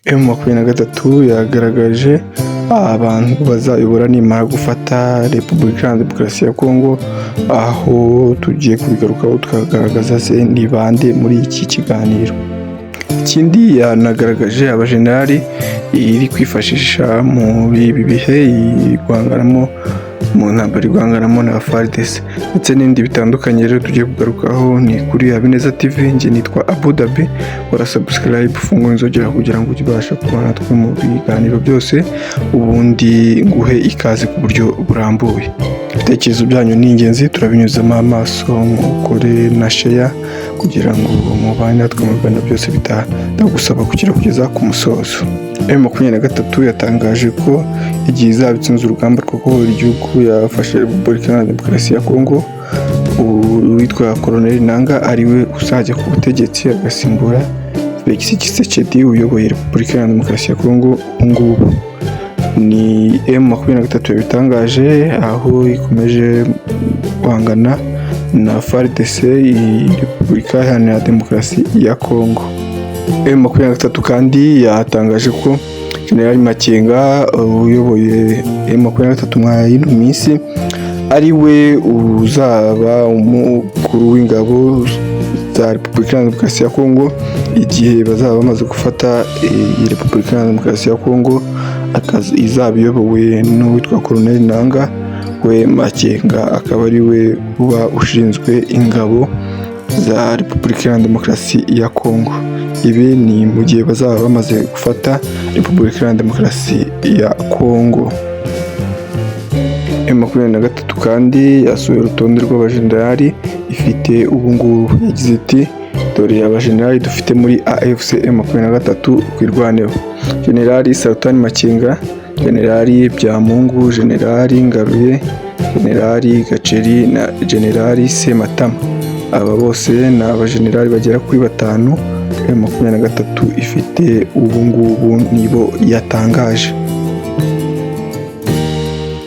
M23 yagaragaje abantu bazayobora nimara gufata Repubulika Iharanira Demokarasi ya Kongo, aho tugiye kubigarukaho tukagaragaza se ni bande muri iki kiganiro. Ikindi yanagaragaje abajenerali iri kwifashisha muri ibi bihe irwanganamo mu ntambara irwanganamo na FARDC ndetse n'ibindi bitandukanye. Rero tugiye kugarukaho ni kuri Habineza TV. Njye nitwa Abu Dhabi, wara subscribe fungura inzogera kugira ngo ubashe kubona natwe mu biganiro byose, ubundi nguhe ikaze ku buryo burambuye. Ibitekerezo byanyu ni ingenzi, turabinyuzamo amaso, mukore na share kugira ngo mubane natwe mu biganiro byose bitagusaba kugeza ku musozo. M23 yatangaje ko igihe izaba itsinze urugamba rwo kubohora igihugu yafashe Repubulika Iharanira Demokarasi ya Kongo, uwitwa Colonel Nanga ariwe uzajya ku butegetsi agasimbura Felix Tshisekedi uyoboye Repubulika Iharanira Demokarasi ya Kongo. Ngubu ni M23 yabitangaje, aho ikomeje guhangana na FARDC Repubulika Iharanira Demokarasi ya Kongo. M23 kandi yatangaje ko General Makenga uyoboye M23 mwa ino minsi ari we uzaba umukuru w'ingabo za Repubulika Iharanira Demokarasi ya Kongo igihe bazaba bamaze gufata Repubulika Iharanira Demokarasi ya Kongo, izaba iyobowe n'uwitwa Colonel Nanga. We Makenga akaba ari we uba ushinzwe ingabo za Repubulika Iharanira Demokarasi ya Kongo. Ibi ni mu gihe bazaba bamaze gufata Repubulika Iharanira Demokarasi ya Kongo. M23 kandi yasuye urutonde rw'abajenerali ifite ubu ngubu. Yagize iti dore abajenerali dufite muri AFC M23 kwirwaneho: Generali Sultan Makenga, Generali Byamungu, Generali Ngaruye, Generali Gaceri na Generali Sematama. Aba bose ni abajenerali bagera kuri batanu M23 ifite ubu ngubu, nibo yatangaje.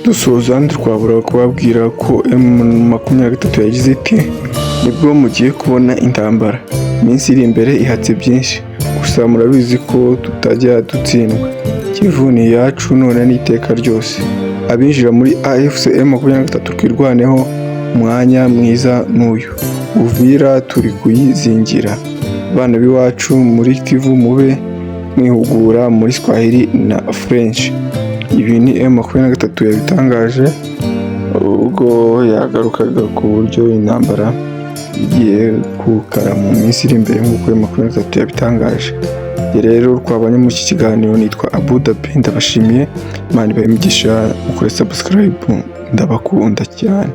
Dusoza twabura kubabwira ko M23 yagize iti nibwo mugiye kubona intambara, iminsi iri imbere ihatse byinshi, gusa murabizi ko tutajya dutsindwa. Kivu ni yacu none n'iteka ryose. Abinjira muri AFC M23 twirwaneho, umwanya mwiza n'uyu. Uvira turi kuyizingira, abana b'iwacu muri Kivu mube mwihugura muri Swahili na French. Ibi ni M23 yabitangaje ubwo yagarukaga ku buryo intambara igiye gukara mu minsi iri imbere nk'uko M23 yabitangaje. Rero twabanye muri iki kiganiro, nitwa Abu Dhabi, ndabashimiye, Imana ibahe imigisha, mukore subscribe, ndabakunda cyane.